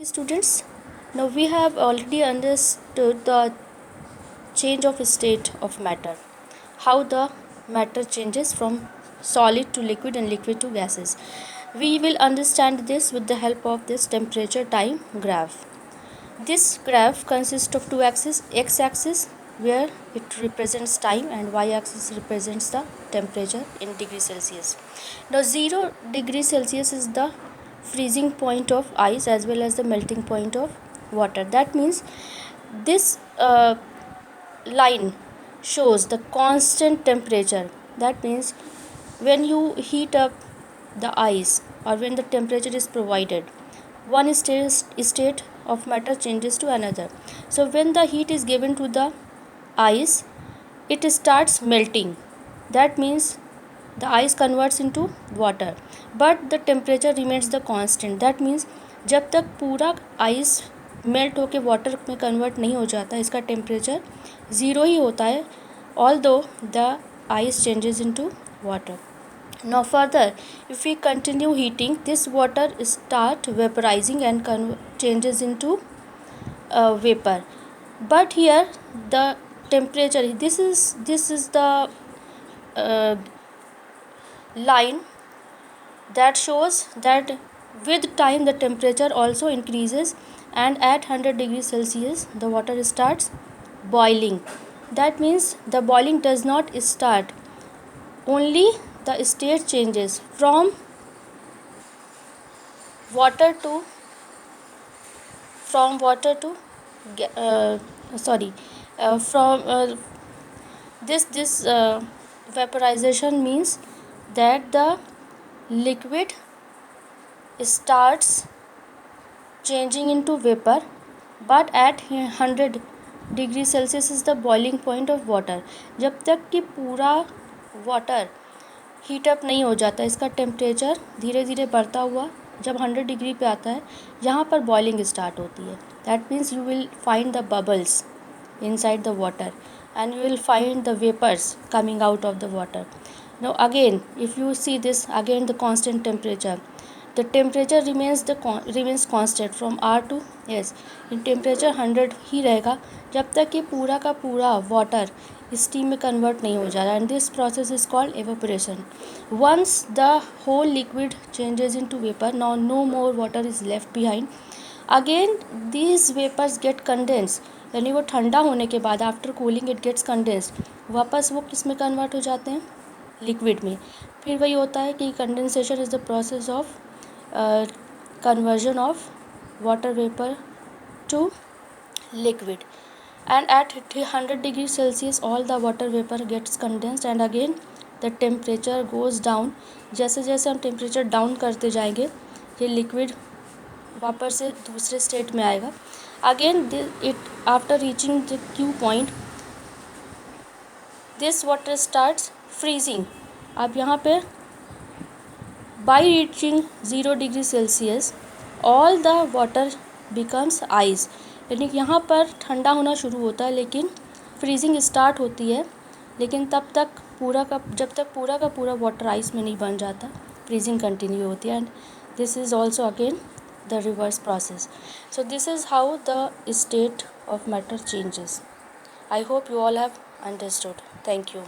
Students, now we have already understood the change of state of matter, how the matter changes from solid to liquid and liquid to gases. We will understand this with the help of this temperature time graph. This graph consists of two axes, x-axis where it represents time and y-axis represents the temperature in degrees Celsius. Now 0 degree Celsius is the freezing point of ice as well as the melting point of water. That means this line shows the constant temperature. That means when you heat up the ice or when the temperature is provided, one state of matter changes to another. So when the heat is given to the ice, it starts melting. That means the ice converts into water, but the temperature remains the constant. That means जब तक पूरा ice melt होके water में convert नहीं हो जाता, इसका temperature zero ही होता है, although the ice changes into water. Now further, if we continue heating, this water start vaporizing and changes into vapor. But here the temperature, this is the line that shows that with time the temperature also increases, and at 100 degrees Celsius the water starts boiling. That means the boiling does not start, only the state changes from water to from this vaporization means that the liquid starts changing into vapor, but at 100 degree Celsius is the boiling point of water. जब तक कि पूरा water heat up नहीं हो जाता, इसका temperature धीरे धीरे बढ़ता हुआ जब 100 डिग्री पे आता है, यहाँ पर बॉइलिंग स्टार्ट होती है. That means you will find the bubbles inside the water and you will find the vapors coming out of the water. Now again, if you see this, again the constant temperature, the temperature remains constant from R to S. in temperature 100 ही रहेगा जब तक कि पूरा का पूरा water steam में convert नहीं हो जा रहा, and this process is called evaporation. Once the whole liquid changes into vapor, now no more water is left behind. Again these vapors get condensed, यानी वो ठंडा होने के बाद after cooling it gets condensed, वापस वो किस में कन्वर्ट हो जाते हैं, लिक्विड में. फिर वही होता है कि condensation is the process of conversion of water vapour to liquid, and at 100 degree Celsius all the water vapour gets condensed and again the temperature goes down. जैसे जैसे हम टेम्परेचर डाउन करते जाएंगे, ये लिक्विड वापस से दूसरे स्टेट में आएगा. Again it after reaching the Q point, this water starts freezing. अब यहाँ पे by reaching 0 degree Celsius all the water becomes ice. यानी कि यहाँ पर ठंडा होना शुरू होता है, लेकिन फ्रीजिंग स्टार्ट होती है, लेकिन जब तक पूरा का पूरा वाटर आइस में नहीं बन जाता, फ्रीजिंग कंटिन्यू होती है. And this is also again the reverse process. So this is how the state of matter changes. I hope you all have understood. Thank you.